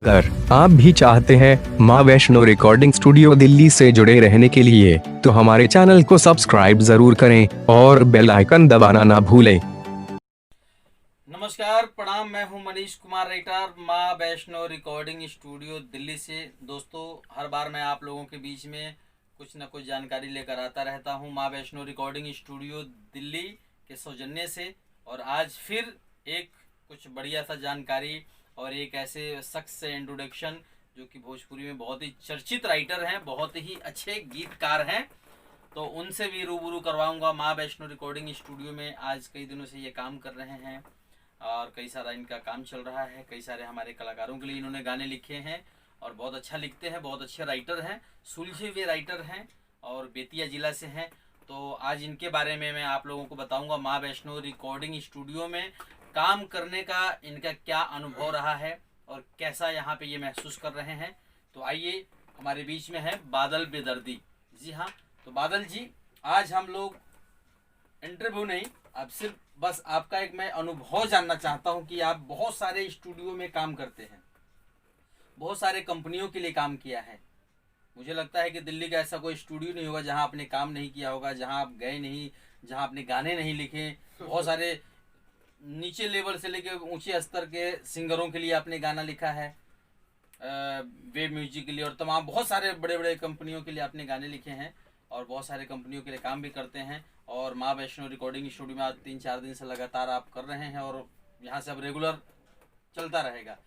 अगर आप भी चाहते हैं माँ वैष्णो रिकॉर्डिंग स्टूडियो दिल्ली से जुड़े रहने के लिए तो हमारे चैनल को सब्सक्राइब जरूर करें और बेल आइकन दबाना ना भूलें। नमस्कार, प्रणाम। मैं हूं मनीष कुमार राइटर, माँ वैष्णो रिकॉर्डिंग स्टूडियो दिल्ली से। दोस्तों, हर बार मैं आप लोगों के बीच में कुछ न कुछ जानकारी लेकर आता रहता हूं माँ वैष्णो रिकॉर्डिंग स्टूडियो दिल्ली के सौजन्य से। और आज फिर एक कुछ बढ़िया सा जानकारी और एक ऐसे शख्स से इंट्रोडक्शन जो कि भोजपुरी में बहुत ही चर्चित राइटर हैं, बहुत ही अच्छे गीतकार हैं, तो उनसे भी रूबरू करवाऊंगा। माँ वैष्णो रिकॉर्डिंग स्टूडियो में आज कई दिनों से ये काम कर रहे हैं और कई सारा इनका काम चल रहा है। कई सारे हमारे कलाकारों के लिए इन्होंने गाने लिखे हैं और बहुत अच्छा लिखते हैं, बहुत अच्छे राइटर हैं, सुलझे हुए राइटर हैं और बेतिया ज़िला से हैं। तो आज इनके बारे में मैं आप लोगों को बताऊंगा। माँ वैष्णो रिकॉर्डिंग स्टूडियो में काम करने का इनका क्या अनुभव रहा है और कैसा यहाँ पे ये महसूस कर रहे हैं। तो आइए, हमारे बीच में है बादल बेदर्दी। जी हाँ, तो बादल जी, आज हम लोग इंटरव्यू नहीं, अब सिर्फ बस आपका एक मैं अनुभव जानना चाहता हूं कि आप बहुत सारे स्टूडियो में काम करते हैं, बहुत सारे कंपनियों के लिए काम किया है। मुझे लगता है कि दिल्ली का ऐसा कोई स्टूडियो नहीं होगा जहां आपने काम नहीं किया होगा, जहां आप गए नहीं, जहां आपने गाने नहीं लिखे। बहुत सारे नीचे लेवल से लेकर ऊंचे स्तर के सिंगरों के लिए आपने गाना लिखा है, वेब म्यूजिक के लिए, और तमाम बहुत सारे बड़े बड़े कंपनियों के लिए आपने गाने लिखे हैं और बहुत सारे कंपनियों के लिए काम भी करते हैं। और माँ वैष्णो रिकॉर्डिंग स्टूडियो में आज 3-4 दिन से लगातार आप कर रहे हैं और यहाँ से अब रेगुलर चलता रहेगा।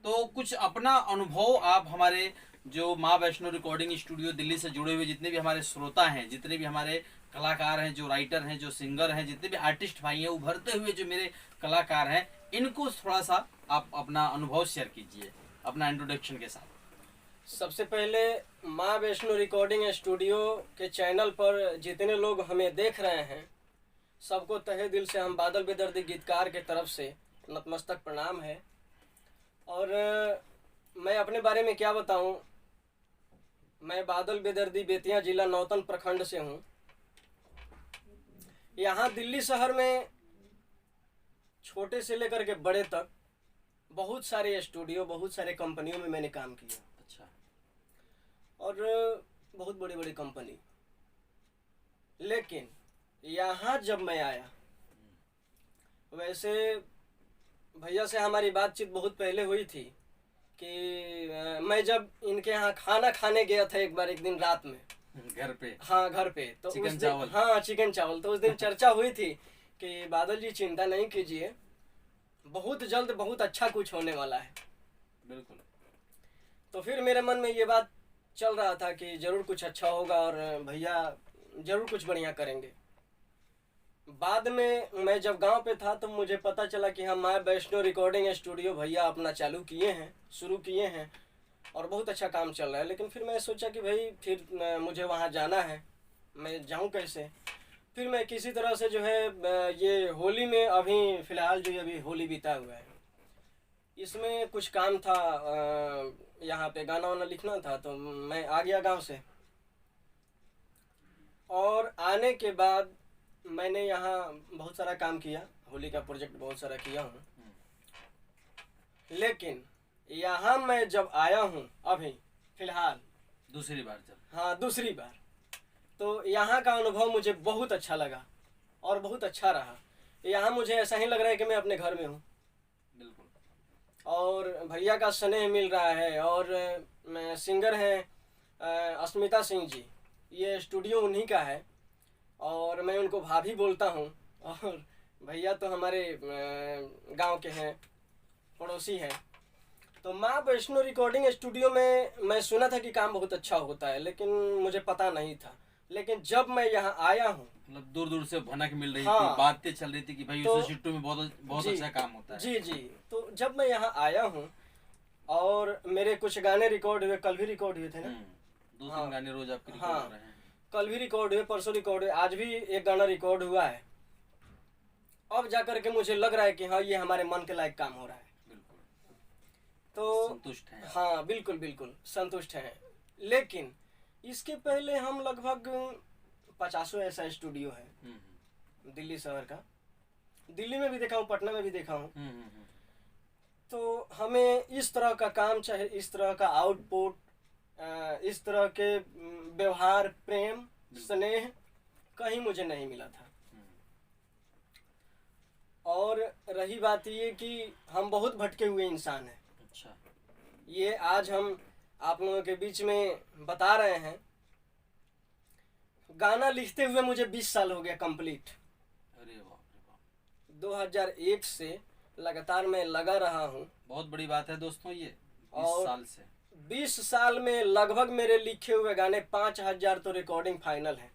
तो कुछ अपना अनुभव आप हमारे जो माँ वैष्णो रिकॉर्डिंग स्टूडियो दिल्ली से जुड़े हुए जितने भी हमारे श्रोता हैं, जितने भी हमारे कलाकार हैं, जो राइटर हैं, जो सिंगर हैं, जितने भी आर्टिस्ट भाई हैं, उभरते हुए जो मेरे कलाकार हैं, इनको थोड़ा सा आप अपना अनुभव शेयर कीजिए अपना इंट्रोडक्शन के साथ। सबसे पहले माँ वैष्णो रिकॉर्डिंग स्टूडियो के चैनल पर जितने लोग हमें देख रहे हैं, सबको तहे दिल से हम बादल बेदर्दी गीतकार के तरफ से नतमस्तक प्रणाम है। और मैं अपने बारे में क्या बताऊं, मैं बादल बेदर्दी बेतिया जिला नौतन प्रखंड से हूं। यहाँ दिल्ली शहर में छोटे से लेकर के बड़े तक बहुत सारे स्टूडियो, बहुत सारे कंपनियों में मैंने काम किया। अच्छा। और बहुत बड़ी बड़ी कंपनी। लेकिन यहाँ जब मैं आया, वैसे भैया से हमारी बातचीत बहुत पहले हुई थी कि मैं जब इनके यहाँ खाना खाने गया था एक बार, एक दिन रात में घर पे। हाँ, घर पे। तो चिकन उस दिन, चावल। हाँ, चिकन चावल। तो उस दिन चर्चा हुई थी कि बादल जी चिंता नहीं कीजिए, बहुत जल्द बहुत अच्छा कुछ होने वाला है। बिल्कुल। तो फिर मेरे मन में ये बात चल रहा था कि जरूर कुछ अच्छा होगा और भैया जरूर कुछ बढ़िया करेंगे। बाद में मैं जब गांव पे था तो मुझे पता चला कि हम माँ वैष्णो रिकॉर्डिंग स्टूडियो भैया अपना चालू किए हैं, शुरू किए हैं और बहुत अच्छा काम चल रहा है। लेकिन फिर मैं सोचा कि भाई फिर मुझे वहाँ जाना है, मैं जाऊँ कैसे। फिर मैं किसी तरह से जो है ये होली में, अभी फ़िलहाल जो अभी होली बीता हुआ है, इसमें कुछ काम था, यहाँ पे गाना वाना लिखना था, तो मैं आ गया गांव से। और आने के बाद मैंने यहाँ बहुत सारा काम किया, होली का प्रोजेक्ट बहुत सारा किया हूँ। लेकिन यहाँ मैं जब आया हूँ अभी फ़िलहाल दूसरी बार जब, हाँ, दूसरी बार, तो यहाँ का अनुभव मुझे बहुत अच्छा लगा और बहुत अच्छा रहा। यहाँ मुझे ऐसा ही लग रहा है कि मैं अपने घर में हूँ। बिल्कुल। और भैया का स्नेह मिल रहा है। और सिंगर हैं अस्मिता सिंह जी, ये स्टूडियो उन्हीं का है और मैं उनको भाभी बोलता हूँ। और भैया तो हमारे गांव के हैं, पड़ोसी हैं। तो माँ वैष्णो रिकॉर्डिंग स्टूडियो में मैं सुना था कि काम बहुत अच्छा होता है, लेकिन मुझे पता नहीं था। लेकिन जब मैं यहाँ आया हूँ, मतलब दूर दूर से भनक मिल रही हाँ, थी, बातें चल रही थी कि भाई तो उस शिफ्टों में बहुत बहुत जी, अच्छा काम होता है। जी जी। तो जब मैं यहाँ आया हूँ और मेरे कुछ गाने रिकॉर्ड हुए, कल भी रिकॉर्ड हुए थे ना। 2-3 हाँ, गाने रोज आपके रिकॉर्ड हाँ, हो रहे हैं। कल भी रिकॉर्ड हुए, परसों रिकॉर्ड हुए, आज भी एक गाना रिकॉर्ड हुआ है। अब जाकर के मुझे लग रहा है कि हाँ, ये हमारे मन के लायक काम हो रहा है। बिल्कुल। तो संतुष्ट हैं आप? हाँ, बिल्कुल बिल्कुल संतुष्ट हैं। लेकिन इसके पहले हम लगभग 50 ऐसा स्टूडियो है दिल्ली शहर का। दिल्ली में भी देखा हूँ, पटना में भी देखा हूँ। तो हमें इस तरह का काम, चाहे इस तरह का आउटपुट, इस तरह के व्यवहार, प्रेम, स्नेह कहीं मुझे नहीं मिला था। और रही बात ये कि हम बहुत भटके हुए इंसान हैं। अच्छा। ये आज हम आप लोगों के बीच में बता रहे हैं। गाना लिखते हुए मुझे 20 साल हो गया कंप्लीट। अरे बाप रे बाप। 2001 से लगातार मैं लगा रहा हूँ। बहुत बड़ी बात है दोस्तों ये, 20 और साल से। 20 साल में लगभग मेरे लिखे हुए गाने 5000 तो रिकॉर्डिंग फाइनल है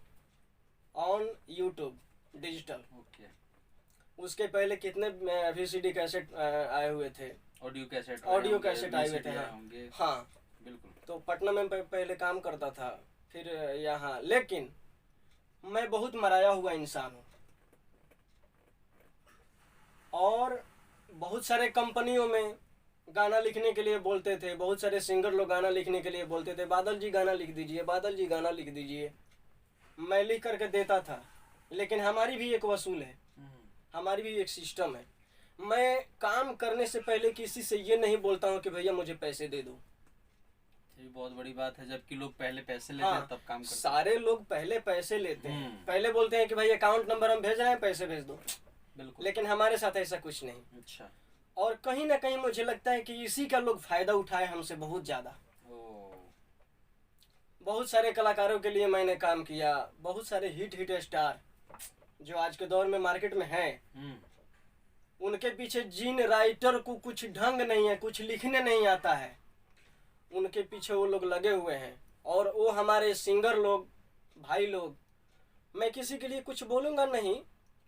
ऑन यूट्यूब डिजिटल। ओके। उसके पहले कितने VCD कैसेट आए हुए थे, ऑडियो कैसेट आए हुए थे। हाँ होंगे। हाँ, बिल्कुल। तो पटना में पहले काम करता था, फिर यहाँ। लेकिन मैं बहुत मराया हुआ इंसान हूँ। और बहुत सारे कंपनियों में गाना लिखने के लिए बोलते थे, बहुत सारे सिंगर लोग गाना लिखने के लिए बोलते थे, बादल जी गाना लिख दीजिए, बादल जी गाना लिख दीजिए। मैं लिख करके देता था, लेकिन हमारी भी एक वसूल है, हमारी भी एक सिस्टम है। मैं काम करने से पहले किसी से ये नहीं बोलता हूँ कि भैया मुझे पैसे दे दो। ये बहुत बड़ी बात है, जबकि लोग पहले पैसे लेते हाँ, हैं तब काम करते हैं। सारे लोग पहले पैसे लेते हैं, पहले बोलते हैं कि भाई अकाउंट नंबर हम भेज रहे हैं, पैसे भेज दो। बिल्कुल। लेकिन हमारे साथ ऐसा कुछ नहीं। अच्छा। और कहीं ना कहीं मुझे लगता है कि इसी का लोग फायदा उठाए हमसे बहुत ज्यादा। बहुत सारे कलाकारों के लिए मैंने काम किया, बहुत सारे हिट स्टार जो आज के दौर में मार्केट में हैं, उनके पीछे जिन राइटर को कुछ ढंग नहीं है, कुछ लिखने नहीं आता है, उनके पीछे वो लोग लगे हुए हैं। और वो हमारे सिंगर लोग, भाई लोग, मैं किसी के लिए कुछ बोलूँगा नहीं,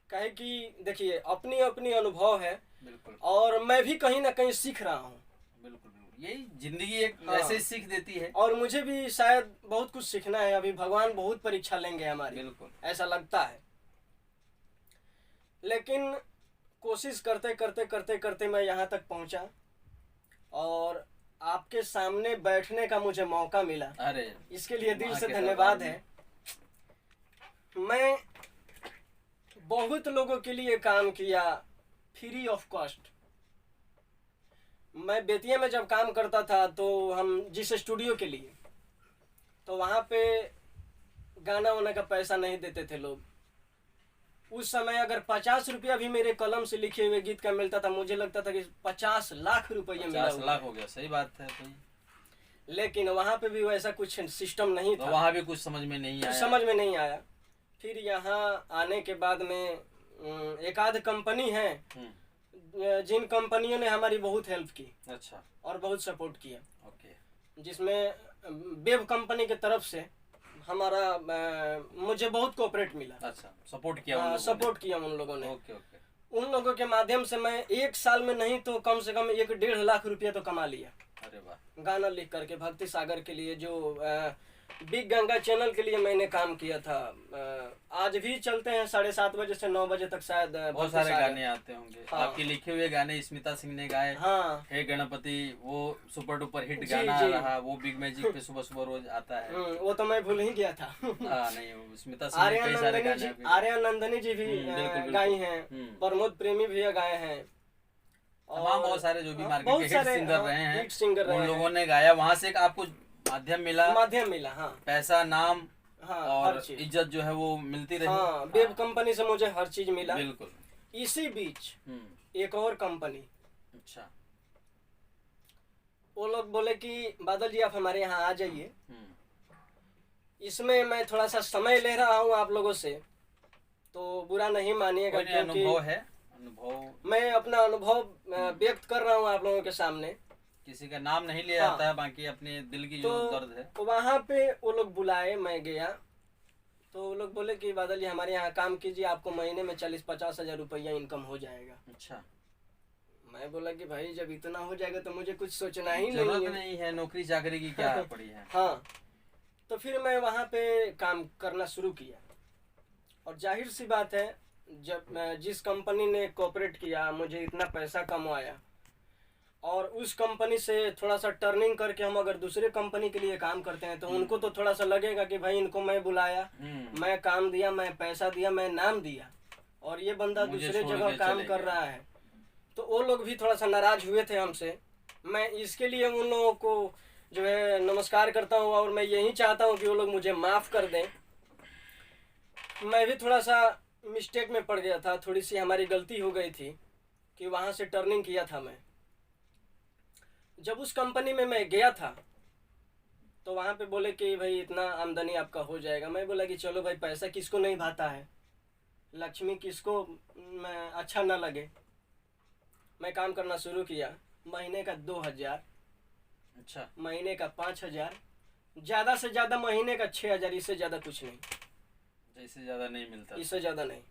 कहे कि देखिए अपनी अपनी अनुभव है। बिल्कुल। और मैं भी कहीं ना कहीं सीख रहा हूँ। बिल्कुल बिल्कुल, यही जिंदगी एक ऐसे सीख देती है। और मुझे भी शायद बहुत कुछ सीखना है। अभी भगवान बहुत परीक्षा लेंगे हमारी, बिल्कुल ऐसा लगता है। लेकिन कोशिश करते करते करते करते मैं यहाँ तक पहुँचा और आपके सामने बैठने का मुझे मौका मिला। अरे इसके लिए दिल से धन्यवाद है। मैं बहुत लोगों के लिए काम किया फ्री ऑफ कॉस्ट। मैं बेतिया में जब काम करता था तो हम जिस स्टूडियो के लिए, तो वहाँ पे गाना वाना का पैसा नहीं देते थे लोग। उस समय अगर 50 रुपया भी मेरे कलम से लिखे हुए गीत का मिलता था, मुझे लगता था कि 50 लाख रुपये मिला। 50 लाख हो गया। सही बात है भाई। लेकिन वहाँ पे भी वैसा कुछ सिस्टम नहीं था। वहाँ भी कुछ समझ में नहीं आया। समझ में नहीं आया। फिर यहाँ आने के बाद में एक आध कंपनी है जिन कंपनियों ने हमारी बहुत हेल्प की। अच्छा। और बहुत सपोर्ट किया। ओके। जिसमें वेब कंपनी के तरफ से हमारा मुझे बहुत कोऑपरेट मिला। अच्छा, सपोर्ट किया सपोर्ट किया उन लोगों ने। Okay okay. उन लोगों के माध्यम से मैं एक साल में नहीं तो कम से कम 1-1.5 लाख रुपया तो कमा लिया। अरे वाह। गाना लिख करके भक्ति सागर के लिए, जो बिग गंगा चैनल के लिए मैंने काम किया था। आज भी चलते हैं 7:30 बजे से 9 बजे तक शायद। बहुत सारे गाने आते होंगे। हाँ। आपके लिखे हुए गाने स्मिता सिंह ने गाए। हाँ। हे गणपति, वो सुपर डुपर हिट गाना रहा। वो बिग मैजिक पे सुबह सुबह रोज आता है। वो तो मैं भूल ही गया था। नहीं, स्मिता सिंह ने कई सारे गाने। आर्या नंदनी जी भी गाई हैं, प्रमोद प्रेमी भी गाए हैं, तमाम बहुत सारे जो भी मार्केट के हिट सिंगर रहे हैं, उन लोगों ने गाया। वहाँ से एक आपको माध्यम मिला। हाँ। पैसा, नाम, हाँ, और इज्जत जो है वो मिलती रही। हाँ, वेब कंपनी से मुझे हर चीज मिला। बिल्कुल। इसी बीच एक और कंपनी, अच्छा, वो लोग बोले कि बादल जी आप हमारे यहाँ आ जाइए। इसमें मैं थोड़ा सा समय ले रहा हूँ आप लोगों से, तो बुरा नहीं मानिएगा, क्योंकि मैं अपना अनुभव व्यक्त कर रहा हूँ आप लोगों के सामने। किसी का नाम नहीं लिया जाता है, बाकी अपने दिल की जो दर्द है। तो वहाँ पे वो लोग बुलाए, मैं गया, तो वो लोग बोले कि बादल जी हमारे यहाँ काम कीजिए, आपको महीने में 40-50 हजार रुपया इनकम हो जाएगा। अच्छा। मैं बोला कि भाई जब इतना हो जाएगा तो मुझे कुछ सोचना ही नहीं है, नौकरी चाकरी की क्या पड़ी है। हाँ, तो फिर मैं वहाँ पे काम करना शुरू किया। और जाहिर सी बात है, जब जिस कंपनी ने कोऑपरेट किया, मुझे इतना पैसा कमाया, और उस कंपनी से थोड़ा सा टर्निंग करके हम अगर दूसरे कंपनी के लिए काम करते हैं तो उनको तो थोड़ा सा लगेगा कि भाई इनको मैं बुलाया, मैं काम दिया, मैं पैसा दिया, मैं नाम दिया, और ये बंदा दूसरे जगह काम कर रहा है। तो वो लोग भी थोड़ा सा नाराज हुए थे हमसे। मैं इसके लिए उन लोगों को जो है नमस्कार करता हूँ और मैं यही चाहता हूँ कि वो लोग मुझे माफ़ कर दें। मैं भी थोड़ा सा मिस्टेक में पड़ गया था, थोड़ी सी हमारी गलती हो गई थी कि वहाँ से टर्निंग किया था मैं। जब उस कंपनी में मैं गया था तो वहाँ पे बोले कि भाई इतना आमदनी आपका हो जाएगा। मैं बोला कि चलो भाई, पैसा किसको नहीं भाता है, लक्ष्मी किसको अच्छा ना लगे। मैं काम करना शुरू किया। महीने का 2000, अच्छा, महीने का 5000, ज़्यादा से ज़्यादा महीने का 6000, इससे ज़्यादा कुछ नहीं। इससे ज़्यादा नहीं मिलता, इससे ज़्यादा नहीं।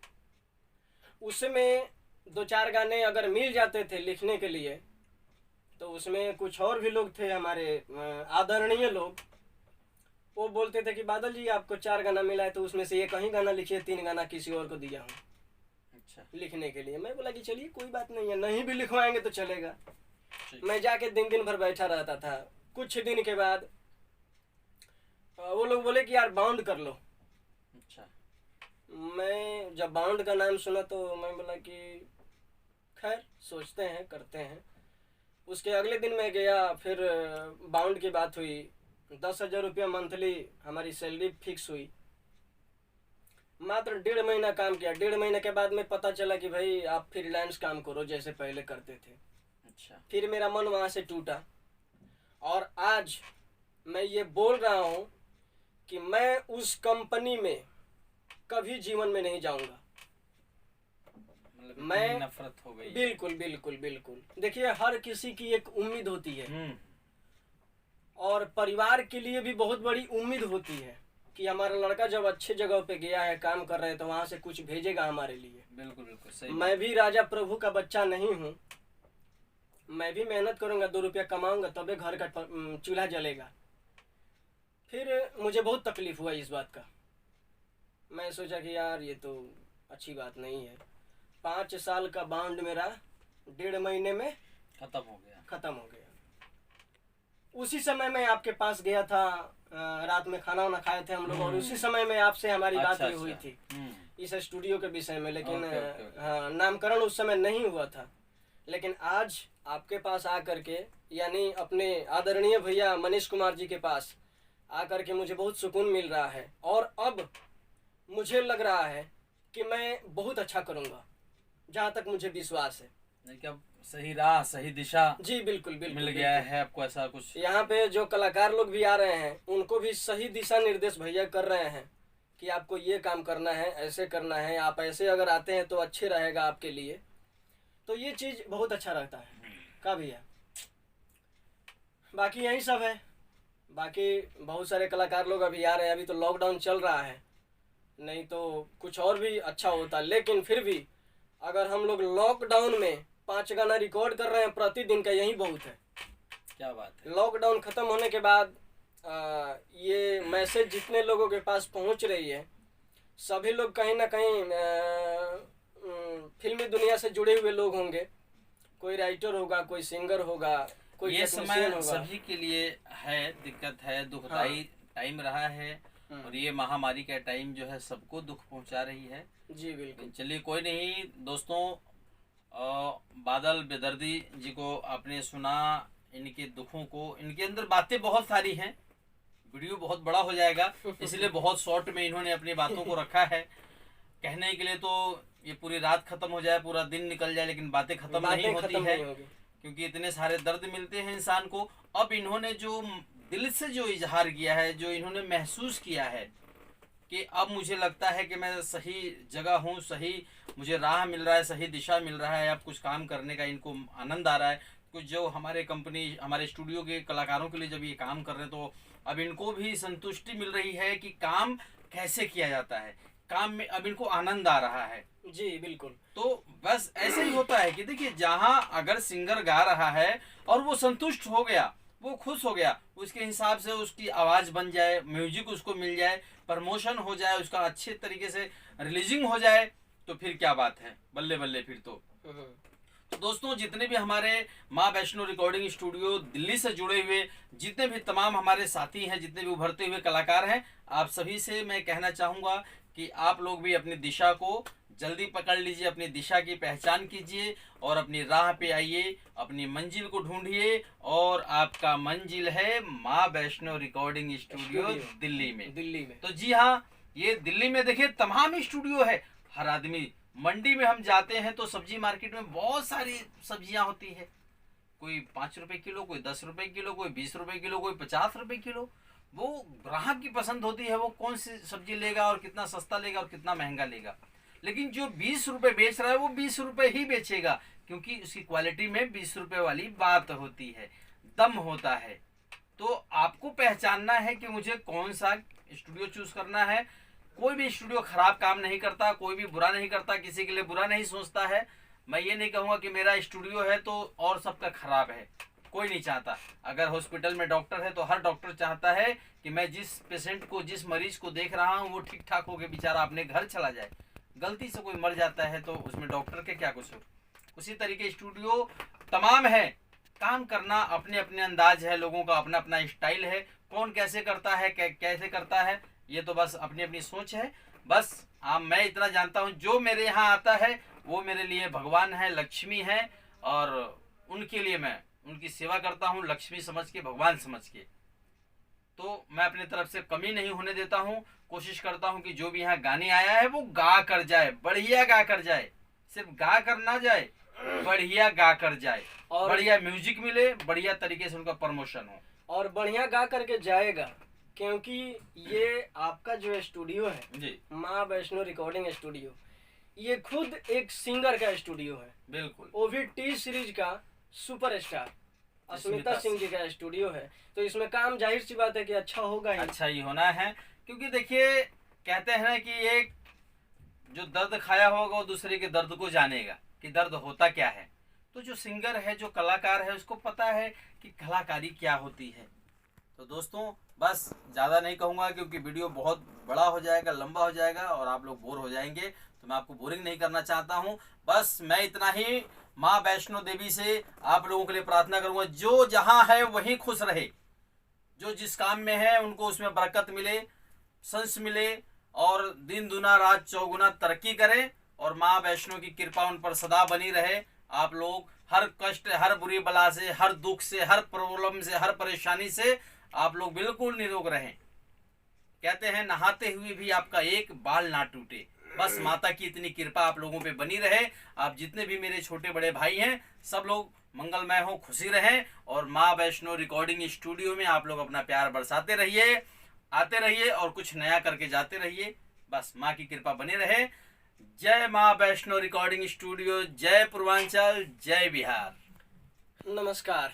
उसमें 2-4 गाने अगर मिल जाते थे लिखने के लिए तो उसमें कुछ और भी लोग थे हमारे आदरणीय लोग, वो बोलते थे कि बादल जी आपको 4 गाना मिला है तो उसमें से एक ही गाना लिखिए, 3 गाना किसी और को दिया हूँ अच्छा, लिखने के लिए। मैं बोला कि चलिए कोई बात नहीं है, नहीं भी लिखवाएंगे तो चलेगा। ठीक। मैं जाके दिन भर बैठा रहता था। कुछ दिन के बाद वो लोग बोले कि यार बाउंड कर लो। अच्छा, मैं जब बाउंड का नाम सुना तो मैं बोला कि खैर सोचते हैं, करते हैं। उसके अगले दिन मैं गया, फिर बाउंड की बात हुई। 10,000 रुपया मंथली हमारी सैलरी फिक्स हुई। मात्र 1.5 महीना काम किया। 1.5 महीने के बाद में पता चला कि भाई आप फ्रीलांस काम करो जैसे पहले करते थे। अच्छा, फिर मेरा मन वहाँ से टूटा और आज मैं ये बोल रहा हूँ कि मैं उस कंपनी में कभी जीवन में नहीं जाऊँगा। मतलब मैं इतनी नफरत हो गई। बिल्कुल बिल्कुल बिल्कुल। देखिए, हर किसी की एक उम्मीद होती है और परिवार के लिए भी बहुत बड़ी उम्मीद होती है कि हमारा लड़का जब अच्छे जगह पे गया है, काम कर रहे हैं, तो वहाँ से कुछ भेजेगा हमारे लिए। बिल्कुल बिल्कुल सही। मैं भी राजा प्रभु का बच्चा नहीं हूँ। मैं भी मेहनत करूँगा, 2 रुपया कमाऊँगा, तबे घर का चूल्हा जलेगा। फिर मुझे बहुत तकलीफ हुआ इस बात का। मैं सोचा कि यार ये तो अच्छी बात नहीं है। 5 साल का बॉन्ड मेरा 1.5 महीने में खत्म हो गया। खत्म हो गया। उसी समय मैं आपके पास गया था, रात में खाना वाना खाए थे हम लोग, और उसी समय में आपसे हमारी बात अच्छा, हुई अच्छा। थी इस स्टूडियो के विषय में। लेकिन ओके। हाँ, नामकरण उस समय नहीं हुआ था। लेकिन आज आपके पास आकर के, यानी अपने आदरणीय भैया मनीष कुमार जी के पास आकर के मुझे बहुत सुकून मिल रहा है। और अब मुझे लग रहा है कि मैं बहुत अच्छा करूँगा, जहाँ तक मुझे विश्वास है। नहीं कि अब सही राह, सही दिशा जी बिल्कुल बिल्कुल मिल गया है आपको, ऐसा कुछ। यहाँ पे जो कलाकार लोग भी आ रहे हैं उनको भी सही दिशा निर्देश भैया कर रहे हैं कि आपको ये काम करना है, ऐसे करना है, आप ऐसे अगर आते हैं तो अच्छे रहेगा आपके लिए। तो ये चीज़ बहुत अच्छा रहता है का भैया। बाकी यही सब है। बाकी बहुत सारे कलाकार लोग अभी आ रहे हैं। अभी तो लॉकडाउन चल रहा है, नहीं तो कुछ और भी अच्छा होता। लेकिन फिर भी अगर हम लोग लॉकडाउन में 5 गाना रिकॉर्ड कर रहे हैं प्रतिदिन का, यही बहुत है। क्या बात है। लॉकडाउन ख़त्म होने के बाद ये मैसेज जितने लोगों के पास पहुंच रही है, सभी लोग कहीं ना कहीं फिल्मी दुनिया से जुड़े हुए लोग होंगे। कोई राइटर होगा, कोई सिंगर होगा, कोई ये समय टेक्नीशियन होगा। सभी के लिए है, दिक्कत है, दुखदाई टाइम रहा है। और ये महामारी का टाइम जो है सबको दुख पहुंचा रही है। जी बिल्कुल। चलिए कोई नहीं दोस्तों, बादल बेदर्दी जी को आपने सुना, इनके दुखों को, इनके अंदर बातें बहुत सारी हैं, वीडियो बहुत बड़ा हो जाएगा, इसलिए बहुत शॉर्ट में इन्होंने अपनी बातों को रखा है। कहने के लिए तो ये पूरी रात खत्म हो जाए, पूरा दिन निकल जाए, लेकिन बातें खत्म नहीं होती है, क्योंकि इतने सारे दर्द मिलते हैं इंसान को। अब इन्होंने जो दिल से जो इजहार किया है, जो इन्होंने महसूस किया है कि अब मुझे लगता है कि मैं सही जगह हूँ, सही मुझे राह मिल रहा है, सही दिशा मिल रहा है, अब कुछ काम करने का इनको आनंद आ रहा है। कुछ जो हमारे कंपनी, हमारे स्टूडियो के कलाकारों के लिए जब ये काम कर रहे हैं तो अब इनको भी संतुष्टि मिल रही है कि काम कैसे किया जाता है, काम में अब इनको आनंद आ रहा है। जी बिल्कुल। तो बस ऐसे ही होता है कि देखिए, जहां अगर सिंगर गा रहा है और वो संतुष्ट हो गया, वो खुश हो गया, उसके हिसाब से उसकी आवाज़ बन जाए, म्यूजिक उसको मिल जाए, प्रमोशन हो जाए, उसका अच्छे तरीके से रिलीजिंग हो जाए, तो फिर क्या बात है, बल्ले बल्ले फिर तो। तो दोस्तों, जितने भी हमारे माँ वैष्णो रिकॉर्डिंग स्टूडियो दिल्ली से जुड़े हुए जितने भी तमाम हमारे साथी हैं, जितने भी उभरते हुए कलाकार हैं, आप सभी से मैं कहना चाहूँगा कि आप लोग भी अपनी दिशा को जल्दी पकड़ लीजिए, अपनी दिशा की पहचान कीजिए और अपनी राह पे आइए, अपनी मंजिल को ढूंढिए। और आपका मंजिल है माँ वैष्णो रिकॉर्डिंग स्टूडियो दिल्ली में। तो जी हाँ, ये दिल्ली में देखिए तमाम स्टूडियो है। हर आदमी, मंडी में हम जाते हैं तो सब्जी मार्केट में बहुत सारी सब्जियां होती है, कोई 5 रुपए किलो, कोई 10 रुपए किलो, कोई 20 रुपए किलो, कोई 50 रुपए किलो। वो ग्राहक की पसंद होती है, वो कौन सी सब्जी लेगा और कितना सस्ता लेगा और कितना महंगा लेगा। लेकिन जो 20 रुपए बेच रहा है वो 20 रुपए ही बेचेगा, क्योंकि उसकी क्वालिटी में 20 रुपए वाली बात होती है, दम होता है। तो आपको पहचानना है कि मुझे कौन सा स्टूडियो चूज करना है। कोई भी स्टूडियो खराब काम नहीं करता, कोई भी बुरा नहीं करता, किसी के लिए बुरा नहीं सोचता है। मैं ये नहीं कहूँगा कि मेरा स्टूडियो है तो और सबका खराब है, कोई नहीं चाहता। अगर हॉस्पिटल में डॉक्टर है तो हर डॉक्टर चाहता है कि मैं जिस पेशेंट को, जिस मरीज को देख रहा हूँ वो ठीक ठाक होकर बेचारा अपने घर चला जाए। गलती से कोई मर जाता है तो उसमें डॉक्टर के क्या कसूर। उसी तरीके स्टूडियो तमाम है, काम करना अपने अपने अंदाज है, लोगों का अपना अपना स्टाइल है। कौन कैसे करता है, कैसे करता है, ये तो बस अपनी अपनी सोच है। बस मैं इतना जानता हूँ, जो मेरे यहाँ आता है वो मेरे लिए भगवान है, लक्ष्मी है, और उनके लिए मैं उनकी सेवा करता हूँ, लक्ष्मी समझ के, भगवान समझ के। तो मैं अपनी तरफ से कमी नहीं होने देता हूँ। कोशिश करता हूँ कि जो भी यहाँ गाने आया है वो गा कर जाए, बढ़िया गा कर जाए, सिर्फ गा कर ना जाए, बढ़िया गा कर जाए, और बढ़िया म्यूजिक मिले, बढ़िया तरीके से उनका प्रमोशन हो, और बढ़िया गा करके जाएगा। क्योंकि ये आपका जो स्टूडियो है जी, माँ वैष्णो रिकॉर्डिंग स्टूडियो, ये खुद एक सिंगर का स्टूडियो है। बिल्कुल, वो भी टी सीरीज का सुपरस्टार अस्मिता सिंह जी का स्टूडियो है। तो इसमें काम जाहिर सी बात है कि अच्छा होगा ही। अच्छा ही होना है, क्योंकि देखिए कहते हैं ना कि एक जो दर्द खाया होगा वो दूसरे के दर्द को जानेगा कि दर्द होता क्या है। तो जो सिंगर है, जो कलाकार है, उसको पता है कि कलाकारी क्या होती है। तो दोस्तों बस ज़्यादा नहीं कहूँगा, क्योंकि वीडियो बहुत बड़ा हो जाएगा, लंबा हो जाएगा और आप लोग बोर हो जाएंगे। तो मैं आपको बोरिंग नहीं करना चाहता हूँ। बस मैं इतना ही माँ वैष्णो देवी से आप लोगों के लिए प्रार्थना करूँगा, जो जहाँ है वहीं खुश रहे, जो जिस काम में है उनको उसमें बरकत मिले, संस मिले, और दिन दुना रात चौगुना तरक्की करें, और माँ वैष्णो की कृपा उन पर सदा बनी रहे। आप लोग हर कष्ट, हर बुरी बला से, हर दुख से, हर प्रॉब्लम से, हर परेशानी से आप लोग बिल्कुल निरोग रहें। कहते हैं नहाते हुए भी आपका एक बाल ना टूटे। बस माता की इतनी कृपा आप लोगों पे बनी रहे। आप जितने भी मेरे छोटे बड़े भाई हैं सब लोग मंगलमय हो, खुशी रहें, और माँ वैष्णो रिकॉर्डिंग स्टूडियो में आप लोग अपना प्यार बरसाते रहिए, आते रहिए और कुछ नया करके जाते रहिए। बस माँ की कृपा बनी रहे। जय माँ वैष्णो रिकॉर्डिंग स्टूडियो, जय पूर्वांचल, जय बिहार। नमस्कार।